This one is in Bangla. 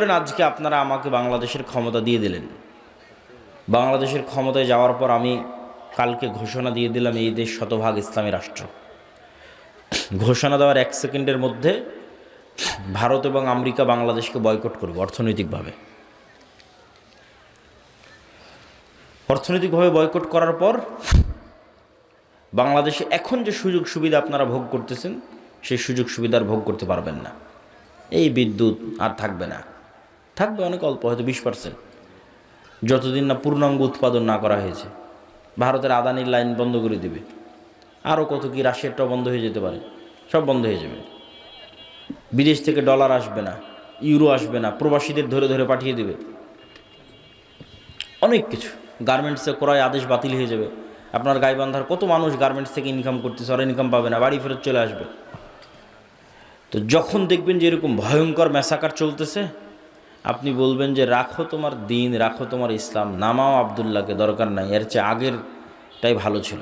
করেন আজকে আপনারা আমাকে বাংলাদেশের ক্ষমতা দিয়ে দিলেন, বাংলাদেশের ক্ষমতায় যাওয়ার পর আমি কালকে ঘোষণা দিয়ে দিলাম এই দেশ শতভাগ ইসলামী রাষ্ট্র। ঘোষণা দেওয়ার 1 সেকেন্ডের মধ্যে ভারত এবং আমেরিকা বাংলাদেশকে বয়কট করবে অর্থনৈতিকভাবে। অর্থনৈতিকভাবে বয়কট করার পর বাংলাদেশে এখন যে সুযোগ সুবিধা আপনারা ভোগ করতেছেন সেই সুযোগ সুবিধার ভোগ করতে পারবেন না। এই বিদ্যুৎ আর থাকবে না, থাকবে অনেক অল্প, হয়তো 20%, যতদিন না পূর্ণাঙ্গ উৎপাদন না করা হয়েছে। ভারতের আদানির লাইন বন্ধ করে দিবে, আরও কত কি, রাশিয়ারটাও বন্ধ হয়ে যেতে পারে, সব বন্ধ হয়ে যাবে। বিদেশ থেকে ডলার আসবে না, ইউরো আসবে না, প্রবাসীদের ধরে ধরে পাঠিয়ে দেবে, অনেক কিছু। গার্মেন্টসে ক্রয় আদেশ বাতিল হয়ে যাবে। আপনার গাইবান্ধার কত মানুষ গার্মেন্টস থেকে ইনকাম করতেছে, ওরা ইনকাম পাবে না, বাড়ি ফেরত চলে আসবে। তো যখন দেখবেন যে এরকম ভয়ঙ্কর ম্যাসাকার চলতেছে, আপনি বলবেন যে রাখো তোমার দিন, রাখো তোমার ইসলাম, নামাও আবদুল্লাহকে, দরকার নাই, এর চেয়ে আগেরটাই ভালো ছিল।